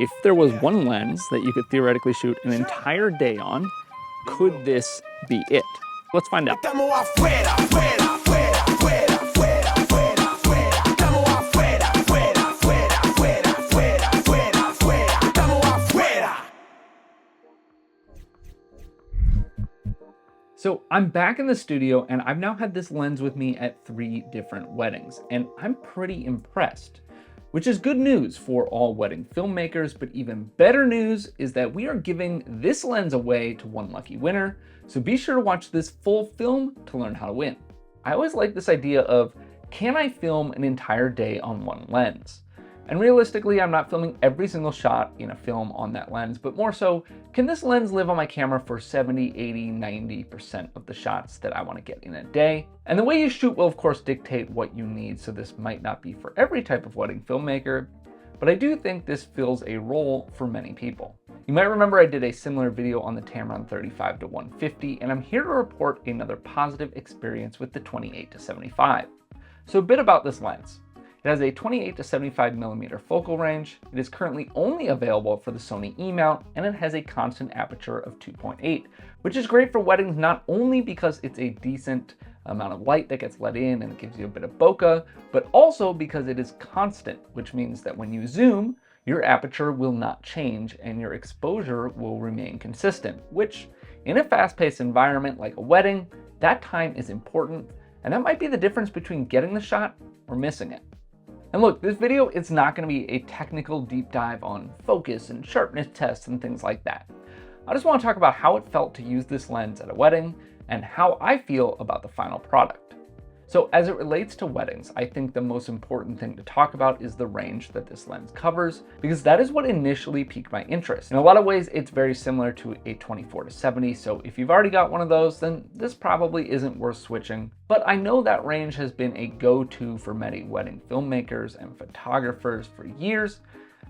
If there was one lens that you could theoretically shoot an entire day on, could this be it? Let's find out. So I'm back in the studio and I've now had this lens with me at 3 different weddings, and I'm pretty impressed, which is good news for all wedding filmmakers, but even better news is that we are giving this lens away to one lucky winner, so be sure to watch this full film to learn how to win. I always like this idea of, can I film an entire day on one lens? And realistically, I'm not filming every single shot in a film on that lens, but more so, can this lens live on my camera for 70, 80, 90% of the shots that I want to get in a day? And the way you shoot will of course dictate what you need, so this might not be for every type of wedding filmmaker, but I do think this fills a role for many people. You might remember I did a similar video on the Tamron 35-150, and I'm here to report another positive experience with the 28-75. So a bit about this lens. It has a 28-75mm focal range, it is currently only available for the Sony E-mount, and it has a constant aperture of 2.8, which is great for weddings not only because it's a decent amount of light that gets let in and it gives you a bit of bokeh, but also because it is constant, which means that when you zoom, your aperture will not change and your exposure will remain consistent, which in a fast-paced environment like a wedding, that time is important, and that might be the difference between getting the shot or missing it. And look, this video is not going to be a technical deep dive on focus and sharpness tests and things like that. I just want to talk about how it felt to use this lens at a wedding and how I feel about the final product. So as it relates to weddings, I think the most important thing to talk about is the range that this lens covers, because that is what initially piqued my interest. In a lot of ways, it's very similar to a 24-70, so if you've already got one of those, then this probably isn't worth switching. But I know that range has been a go-to for many wedding filmmakers and photographers for years,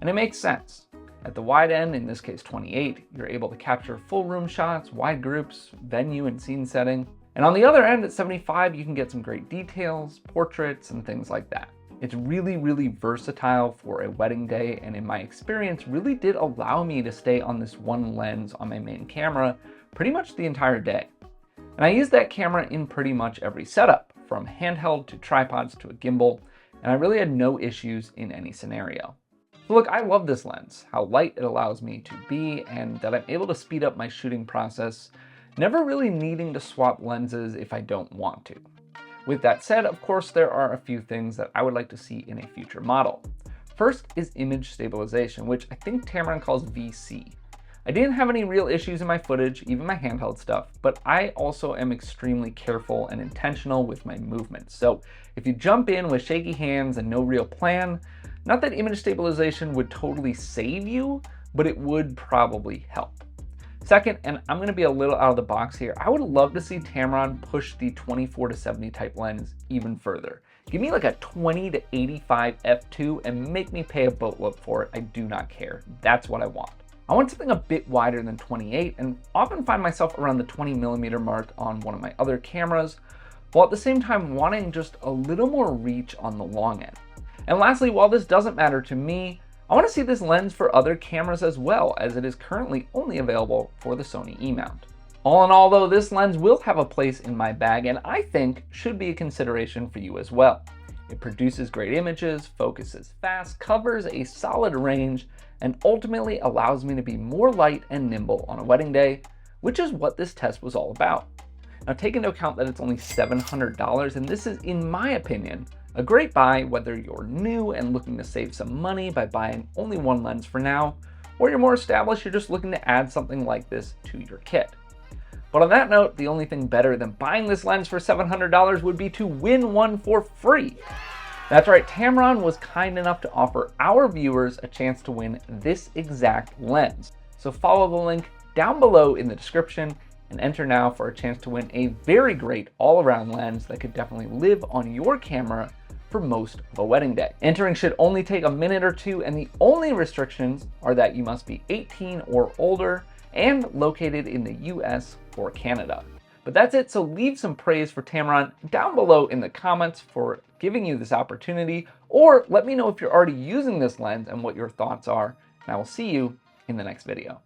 and it makes sense. At the wide end, in this case 28, you're able to capture full room shots, wide groups, venue and scene setting. And on the other end at 75, you can get some great details, portraits, and things like that. It's really, really versatile for a wedding day, and in my experience, really did allow me to stay on this one lens on my main camera pretty much the entire day. And I use that camera in pretty much every setup, from handheld to tripods to a gimbal, and I really had no issues in any scenario. So look, I love this lens, how light it allows me to be, and that I'm able to speed up my shooting process, never really needing to swap lenses if I don't want to. With that said, of course, there are a few things that I would like to see in a future model. First is image stabilization, which I think Tamron calls VC. I didn't have any real issues in my footage, even my handheld stuff, but I also am extremely careful and intentional with my movements. So if you jump in with shaky hands and no real plan, not that image stabilization would totally save you, but it would probably help. Second, and I'm going to be a little out of the box here, I would love to see Tamron push the 24-70 type lens even further. Give me like a 20-85 f2 and make me pay a boatload for it. I do not care. That's what I want. I want something a bit wider than 28 and often find myself around the 20mm mark on one of my other cameras, while at the same time wanting just a little more reach on the long end. And lastly, while this doesn't matter to me, I want to see this lens for other cameras as well, as it is currently only available for the Sony E-mount. All in all though, this lens will have a place in my bag and I think should be a consideration for you as well. It produces great images, focuses fast, covers a solid range, and ultimately allows me to be more light and nimble on a wedding day, which is what this test was all about. Now take into account that it's only $700, and this is, in my opinion, a great buy whether you're new and looking to save some money by buying only one lens for now, or you're more established, you're just looking to add something like this to your kit. But on that note, the only thing better than buying this lens for $700 would be to win one for free. That's right, Tamron was kind enough to offer our viewers a chance to win this exact lens. So follow the link down below in the description and enter now for a chance to win a very great all-around lens that could definitely live on your camera for most of a wedding day. Entering should only take a minute or two, and the only restrictions are that you must be 18 or older and located in the US or Canada. But that's it, so leave some praise for Tamron down below in the comments for giving you this opportunity, or let me know if you're already using this lens and what your thoughts are, and I will see you in the next video.